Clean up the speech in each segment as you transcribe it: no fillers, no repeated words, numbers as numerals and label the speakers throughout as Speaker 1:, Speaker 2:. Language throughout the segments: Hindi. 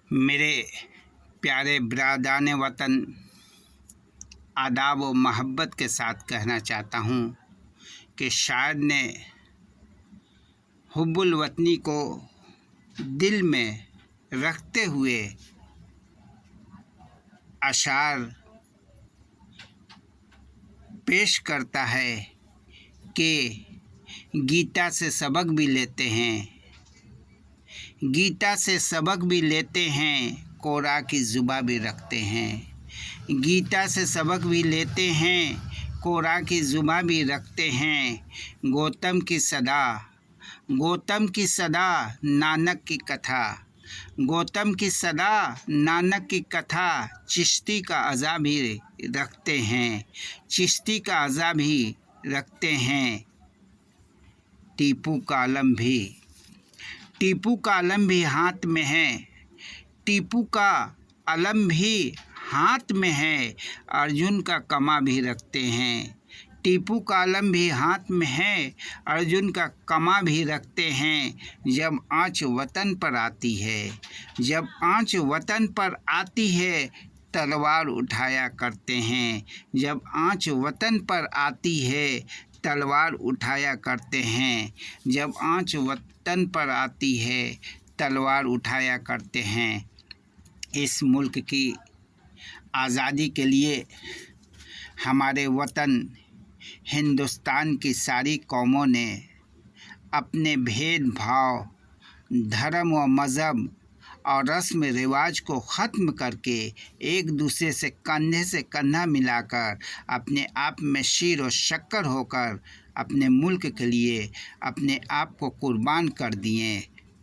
Speaker 1: मेरे प्यारे बिरादान वतन, आदाब व मोहब्बत के साथ कहना चाहता हूँ कि शायर ने हुब्बुल वतनी को दिल में रखते हुए अशार पेश करता है कि गीता से सबक भी लेते हैं, गीता से सबक भी लेते हैं, कोरा की जुबा भी रखते हैं। गीता से सबक भी लेते हैं, कोरा की जुबा भी रखते हैं। गौतम की सदा नानक की कथा, गौतम की सदा नानक की कथा। चिश्ती का अज़ा भी रखते हैं, चिश्ती का अज़ा भी रखते हैं। टीपू का अलम भी हाथ में है, टीपू का अलम भी हाथ में है। अर्जुन का कमा भी रखते हैं, टीपू का अलम भी हाथ में है, अर्जुन का कमा भी रखते हैं। जब आँच वतन पर आती है, जब आँच वतन पर आती है, तलवार उठाया करते हैं। जब आँच वतन पर आती है, तलवार उठाया करते हैं। जब आँच वतन पर आती है, तलवार उठाया करते हैं। इस मुल्क की आज़ादी के लिए हमारे वतन हिंदुस्तान की सारी कौमों ने अपने भेदभाव, धर्म व मज़हब और रस्म रिवाज को ख़त्म करके एक दूसरे से कंधा मिलाकर अपने आप में शीर और शक्कर होकर अपने मुल्क के लिए अपने आप को कुर्बान कर दिए।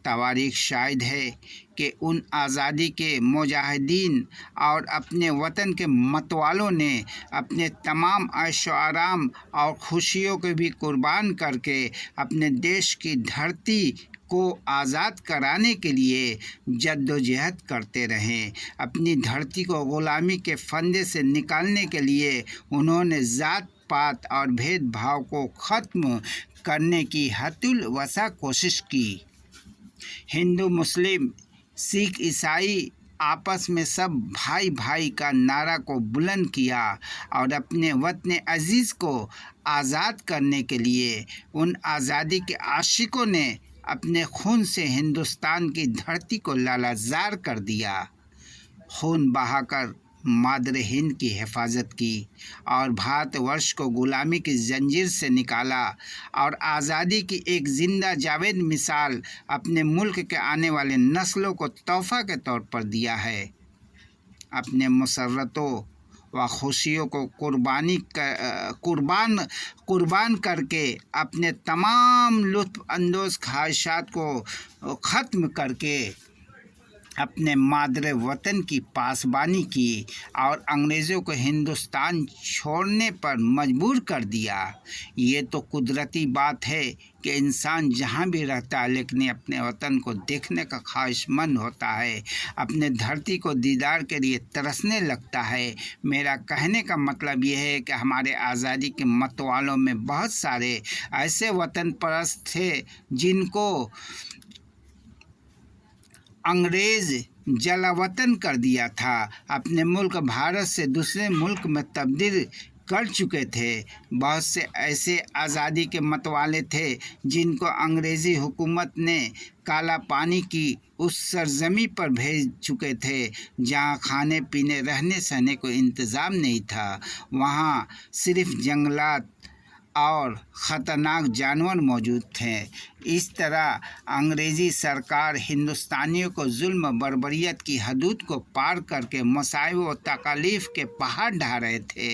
Speaker 1: तवारीख शाहिद है कि उन आज़ादी के मुजाहिदीन और अपने वतन के मतवालों ने अपने तमाम ऐशो आराम और खुशियों को भी कुर्बान करके अपने देश की धरती को आज़ाद कराने के लिए जद्दोजहद करते रहें। अपनी धरती को ग़ुलामी के फंदे से निकालने के लिए उन्होंने ज़ात पात और भेदभाव को ख़त्म करने की हतुल वसा कोशिश की। हिंदू, मुस्लिम, सिख, ईसाई आपस में सब भाई भाई का नारा को बुलंद किया और अपने वतन अज़ीज़ को आज़ाद करने के लिए उन आज़ादी के आशिकों ने अपने खून से हिंदुस्तान की धरती को लालाज़ार कर दिया। खून बहाकर मादर हिंद की हिफाजत की और भारतवर्ष को ग़ुलामी की जंजीर से निकाला और आज़ादी की एक ज़िंदा जावेद मिसाल अपने मुल्क के आने वाले नस्लों को तोहफ़ा के तौर पर दिया है। अपने मसर्रतों व खुशियों को कुर्बान करके अपने तमाम लुत्फ़ अंदोज़ ख्वाहिशात को ख़त्म करके अपने मादर वतन की पासबानी की और अंग्रेज़ों को हिंदुस्तान छोड़ने पर मजबूर कर दिया। ये तो कुदरती बात है कि इंसान जहाँ भी रहता है लेकिन अपने वतन को देखने का ख्वाहिशमंद होता है, अपने धरती को दीदार के लिए तरसने लगता है। मेरा कहने का मतलब ये है कि हमारे आज़ादी के मतवालों में बहुत सारे ऐसे वतन परस्त थे जिनको अंग्रेज़ जलावतन कर दिया था, अपने मुल्क भारत से दूसरे मुल्क में तब्दील कर चुके थे। बहुत से ऐसे आज़ादी के मतवाले थे जिनको अंग्रेज़ी हुकूमत ने काला पानी की उस सरजमी पर भेज चुके थे जहाँ खाने पीने रहने सहने को इंतज़ाम नहीं था। वहाँ सिर्फ़ जंगलात और ख़तरनाक जानवर मौजूद थे। इस तरह अंग्रेज़ी सरकार हिंदुस्तानियों को जुल्म बर्बरियत की हदूद को पार करके मसाइब व तकालीफ़ के पहाड़ ढा रहे थे।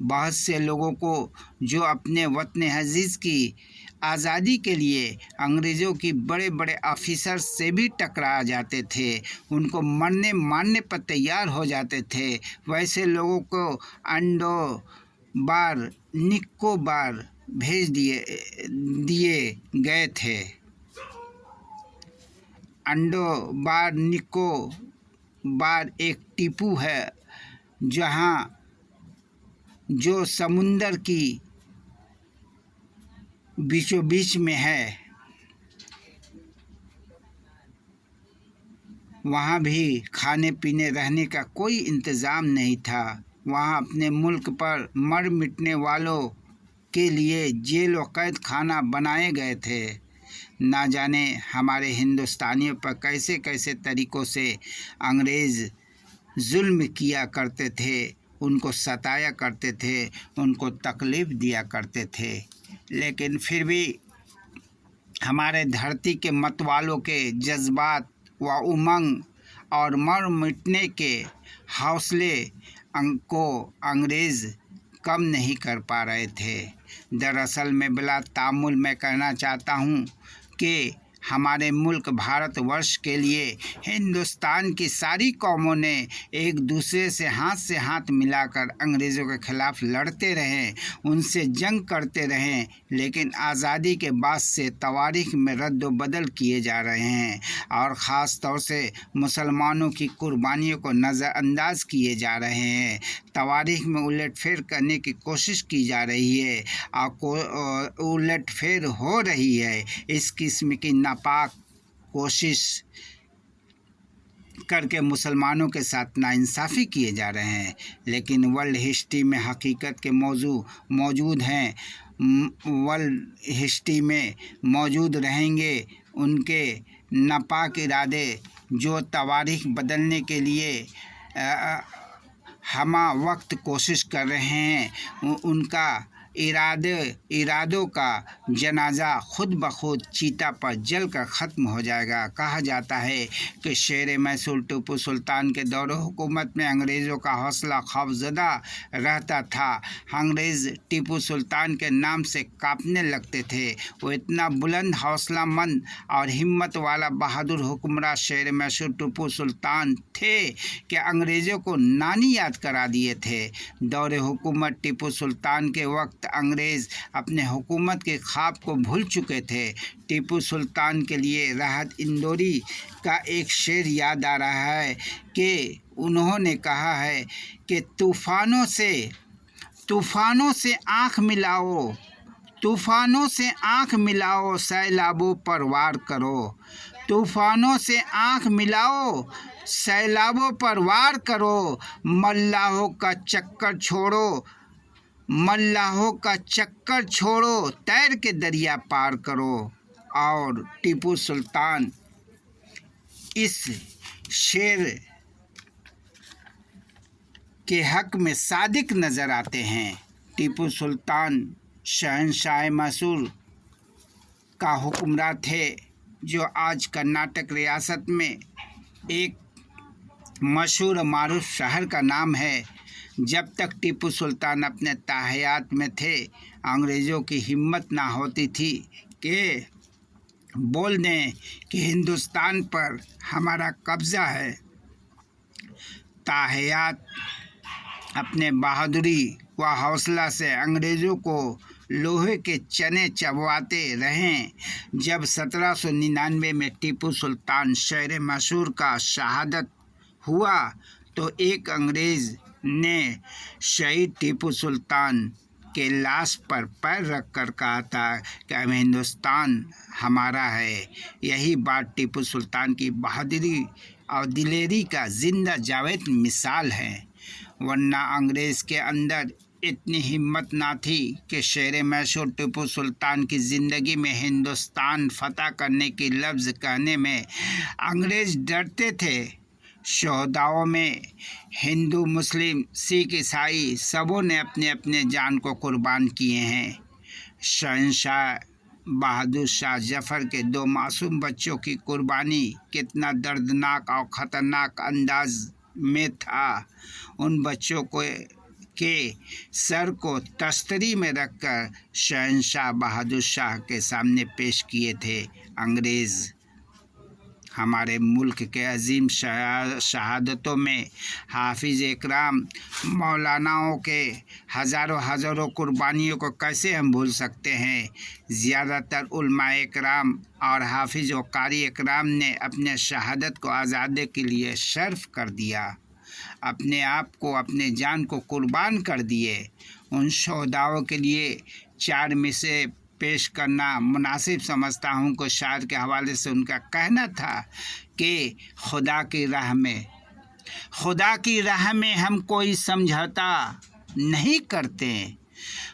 Speaker 1: बहुत से लोगों को जो अपने वतन अज़ीज़ की आज़ादी के लिए अंग्रेज़ों की बड़े बड़े ऑफिसर से भी टकरा जाते थे, उनको मरने मारने पर तैयार हो जाते थे, वैसे लोगों को अंडोबार निकोबार भेज दिए गए थे। अंडोबार निकोबार एक टीपू है जो समुंदर की बीचों बीच में है। वहाँ भी खाने पीने रहने का कोई इंतज़ाम नहीं था। वहाँ अपने मुल्क पर मर मिटने वालों के लिए जेल व कैद खाना बनाए गए थे। ना जाने हमारे हिंदुस्तानियों पर कैसे कैसे तरीक़ों से अंग्रेज़ जुल्म किया करते थे, उनको सताया करते थे, उनको तकलीफ़ दिया करते थे। लेकिन फिर भी हमारे धरती के मतवालों के जज्बात व उमंग और मर मिटने के हौसले को अंग्रेज़ कम नहीं कर पा रहे थे। दरअसल मैं बिला तामुल मैं कहना चाहता हूँ कि हमारे मुल्क भारतवर्ष के लिए हिंदुस्तान की सारी कौमों ने एक दूसरे से हाथ मिलाकर अंग्रेज़ों के ख़िलाफ़ लड़ते रहें, उनसे जंग करते रहें। लेकिन आज़ादी के बाद से तवारीख़ में रद्द-बदल किए जा रहे हैं और ख़ास तौर से मुसलमानों की कुर्बानियों को नज़रअंदाज किए जा रहे हैं। तवारीख़ में उलटफेर करने की कोशिश की जा रही है और उलटफेर हो रही है। इस किस्म की नापाक कोशिश करके मुसलमानों के साथ नाइंसाफ़ी किए जा रहे हैं। लेकिन वर्ल्ड हिस्ट्री में हकीकत के मौजूद हैं, वर्ल्ड हिस्ट्री में मौजूद रहेंगे। उनके नापाक इरादे जो तवारीख़ बदलने के लिए हमा वक्त कोशिश कर रहे हैं, उनका इरादों का जनाजा खुद ब खुद चीता पर जल कर ख़त्म हो जाएगा। कहा जाता है कि शेर मैसूर टीपू सुल्तान के दौर हुकूमत में अंग्रेज़ों का हौसला खौफज़दा रहता था। अंग्रेज़ टीपू सुल्तान के नाम से कांपने लगते थे। वो इतना बुलंद हौसलामंद और हिम्मत वाला बहादुर हुक्मरान शेर मैसूर टीपू सुल्तान थे कि अंग्रेज़ों को नानी याद करा दिए थे। दौर हुकूमत टीपू सुल्तान के वक्त अंग्रेज़ अपने हुकूमत के ख्वाब को भूल चुके थे। टीपू सुल्तान के लिए राहत इंदौरी का एक शेर याद आ रहा है कि उन्होंने कहा है कि तूफ़ानों से आँख मिलाओ, तूफ़ानों से आँख मिलाओ, सैलाबों पर वार करो। तूफ़ानों से आँख मिलाओ, सैलाबों पर वार करो। मल्लाहों का चक्कर छोड़ो, मल्लाहों का चक्कर छोड़ो, तैर के दरिया पार करो। और टीपू सुल्तान इस शेर के हक़ में सादिक नज़र आते हैं। टीपू सुल्तान शहंशाह मैसूर का हुक्मरान थे, जो आज कर्नाटक रियासत में एक मशहूर मारूफ शहर का नाम है। जब तक टीपू सुल्तान अपने ताहयात में थे, अंग्रेज़ों की हिम्मत ना होती थी कि बोल दें कि हिंदुस्तान पर हमारा कब्ज़ा है। ताहयात अपने बहादुरी व हौसला से अंग्रेज़ों को लोहे के चने चबवाते रहें। जब 1799 में टीपू सुल्तान शेर मैसूर का शहादत हुआ तो एक अंग्रेज़ ने शहीद टीपू सुल्तान के लाश पर पैर रख कर कहा था कि अब हिंदुस्तान हमारा है। यही बात टीपू सुल्तान की बहादुरी और दिलेरी का जिंदा जावेद मिसाल है। वरना अंग्रेज़ के अंदर इतनी हिम्मत ना थी कि शेर मैसूर टीपू सुल्तान की ज़िंदगी में हिंदुस्तान फतह करने की लफ्ज़ कहने में अंग्रेज़ डरते थे। शोहदाओं में हिंदू, मुस्लिम, सिख, ईसाई सबों ने अपने अपने जान को कुर्बान किए हैं। शहंशाह बहादुर शाह जफ़र के 2 मासूम बच्चों की कुर्बानी कितना दर्दनाक और ख़तरनाक अंदाज में था। उन बच्चों के सर को तस्तरी में रखकर शहंशाह बहादुर शाह के सामने पेश किए थे अंग्रेज़। हमारे मुल्क के अजीम शहादतों में हाफिज़ इकराम, मौलानाओं के हज़ारों कुर्बानियों को कैसे हम भूल सकते हैं। ज़्यादातर उलमाए इकराम और हाफिज़ व कारी इकराम ने अपने शहादत को आज़ादी के लिए सर्फ कर दिया, अपने आप को, अपने जान को कुर्बान कर दिए। उन शोहदाओं के लिए 4 में से पेश करना मुनासिब समझता हूँ कि शायर के हवाले से उनका कहना था कि खुदा की राह में हम कोई समझौता नहीं करते,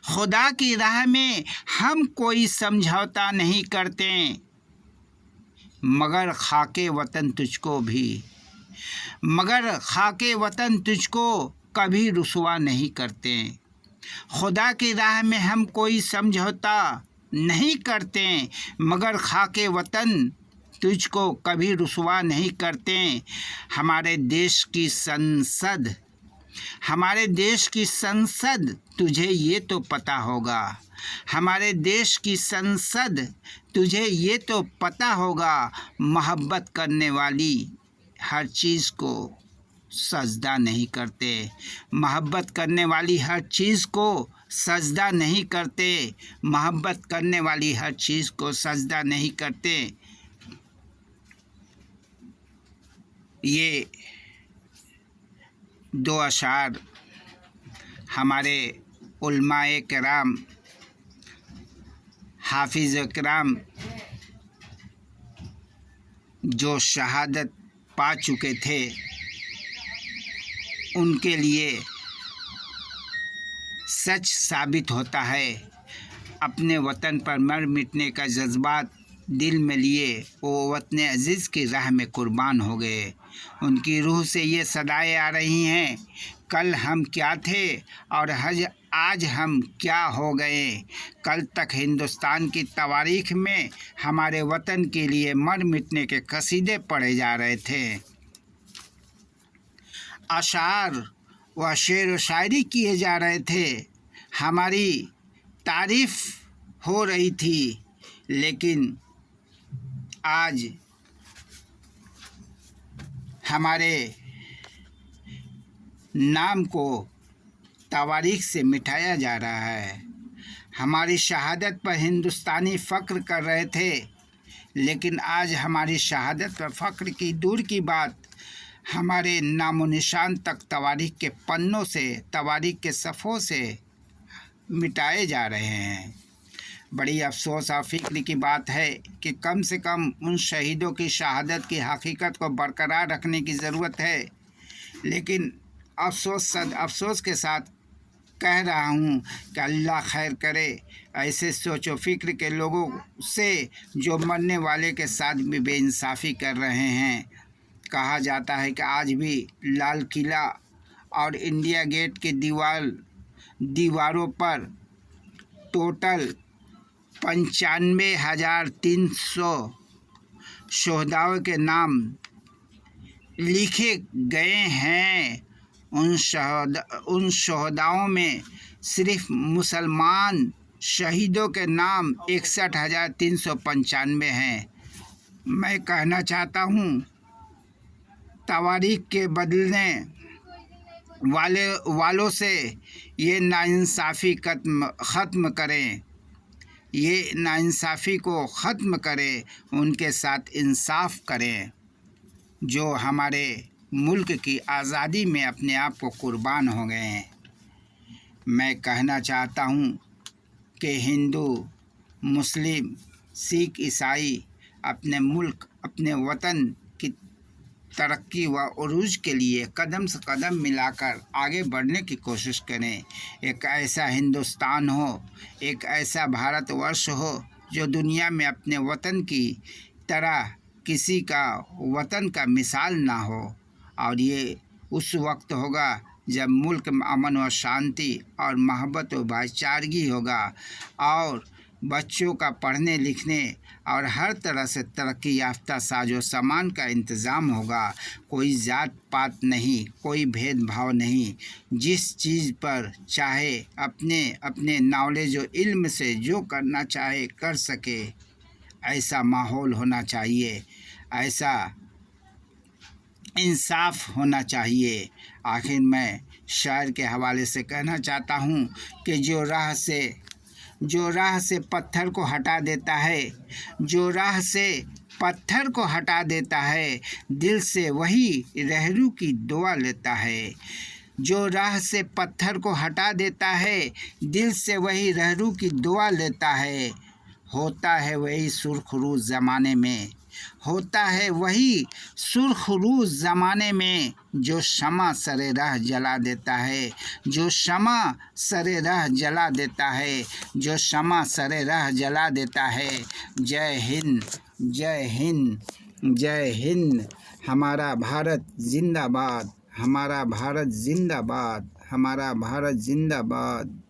Speaker 1: खुदा की राह में हम कोई समझौता नहीं करते, मगर खाके वतन तुझको कभी रुसवा नहीं करते। खुदा की राह में हम कोई समझौता नहीं करते, मगर खाके वतन तुझको कभी रुसवा नहीं करते। हमारे देश की संसद तुझे ये तो पता होगा, हमारे देश की संसद तुझे ये तो पता होगा, मोहब्बत करने वाली हर चीज़ को सजदा नहीं करते, मोहब्बत करने वाली हर चीज़ को सजदा नहीं करते, मोहब्बत करने वाली हर चीज़ को सजदा नहीं करते। ये दो अशार हमारे उलमाए किराम, हाफिज़ किराम जो शहादत पा चुके थे, उनके लिए सच साबित होता है। अपने वतन पर मर मिटने का जज्बात दिल में लिए वो वतन अज़ीज़ की राह में कुर्बान हो गए। उनकी रूह से ये सदाएं आ रही हैं, कल हम क्या थे और आज हम क्या हो गए। कल तक हिंदुस्तान की तवारीख में हमारे वतन के लिए मर मिटने के कसीदे पढ़े जा रहे थे, अशार व शेर व शायरी किए जा रहे थे, हमारी तारीफ़ हो रही थी। लेकिन आज हमारे नाम को तवारीख से मिटाया जा रहा है। हमारी शहादत पर हिंदुस्तानी फ़ख्र कर रहे थे, लेकिन आज हमारी शहादत पर फ़ख्र की दूर की बात, हमारे नामो निशान तक तवारीख के पन्नों से, तवारीख के सफ़ों से मिटाए जा रहे हैं। बड़ी अफसोस और फ़िक्र की बात है कि कम से कम उन शहीदों की शहादत की हकीकत को बरकरार रखने की ज़रूरत है। लेकिन अफसोस के साथ कह रहा हूँ कि अल्लाह खैर करे ऐसे सोचो फ़िक्र के लोगों से जो मरने वाले के साथ भी बेइंसाफ़ी कर रहे हैं। कहा जाता है कि आज भी लाल किला और इंडिया गेट के दीवारों पर टोटल 95,300 शहदाओं के नाम लिखे गए हैं। उन शहदाओं में सिर्फ मुसलमान शहीदों के नाम 61,395 हैं। मैं कहना चाहता हूँ, तवारीख के बदलने वालों से ये नाइंसाफ़ी ख़त्म करें, ये नाइंसाफ़ी को ख़त्म करें, उनके साथ इंसाफ करें जो हमारे मुल्क की आज़ादी में अपने आप को कुर्बान हो गए हैं। मैं कहना चाहता हूँ कि हिंदू, मुस्लिम, सिख, ईसाई अपने मुल्क, अपने वतन की तरक्की व उरूज के लिए कदम से कदम मिलाकर आगे बढ़ने की कोशिश करें। एक ऐसा हिंदुस्तान हो, एक ऐसा भारतवर्ष हो जो दुनिया में अपने वतन की तरह किसी का वतन का मिसाल ना हो। और ये उस वक्त होगा जब मुल्क में अमन व शांति और मोहब्बत व भाईचारगी होगा और बच्चों का पढ़ने लिखने और हर तरह से तरक्की याफ्ता साजो सामान का इंतज़ाम होगा। कोई जात पात नहीं, कोई भेदभाव नहीं, जिस चीज़ पर चाहे अपने नॉलेज व इल्म से जो करना चाहे कर सके, ऐसा माहौल होना चाहिए, ऐसा इंसाफ होना चाहिए। आखिर मैं शायर के हवाले से कहना चाहता हूँ कि जो राह से पत्थर को हटा देता है, जो राह से पत्थर को हटा देता है, दिल से वही रहरू की दुआ लेता है। जो राह से पत्थर को हटा देता है, दिल से वही रहरू की दुआ लेता है। होता है वही सुरखरू ज़माने में, होता है वही सुरखरू ज़माने में, जो शमा सरे राह जला देता है, जो शमा सरे राह जला देता है, जो शमा सरे राह जला देता है। जय हिंद, जय हिंद, जय हिंद। हमारा भारत जिंदाबाद, हमारा भारत जिंदाबाद, हमारा भारत जिंदाबाद।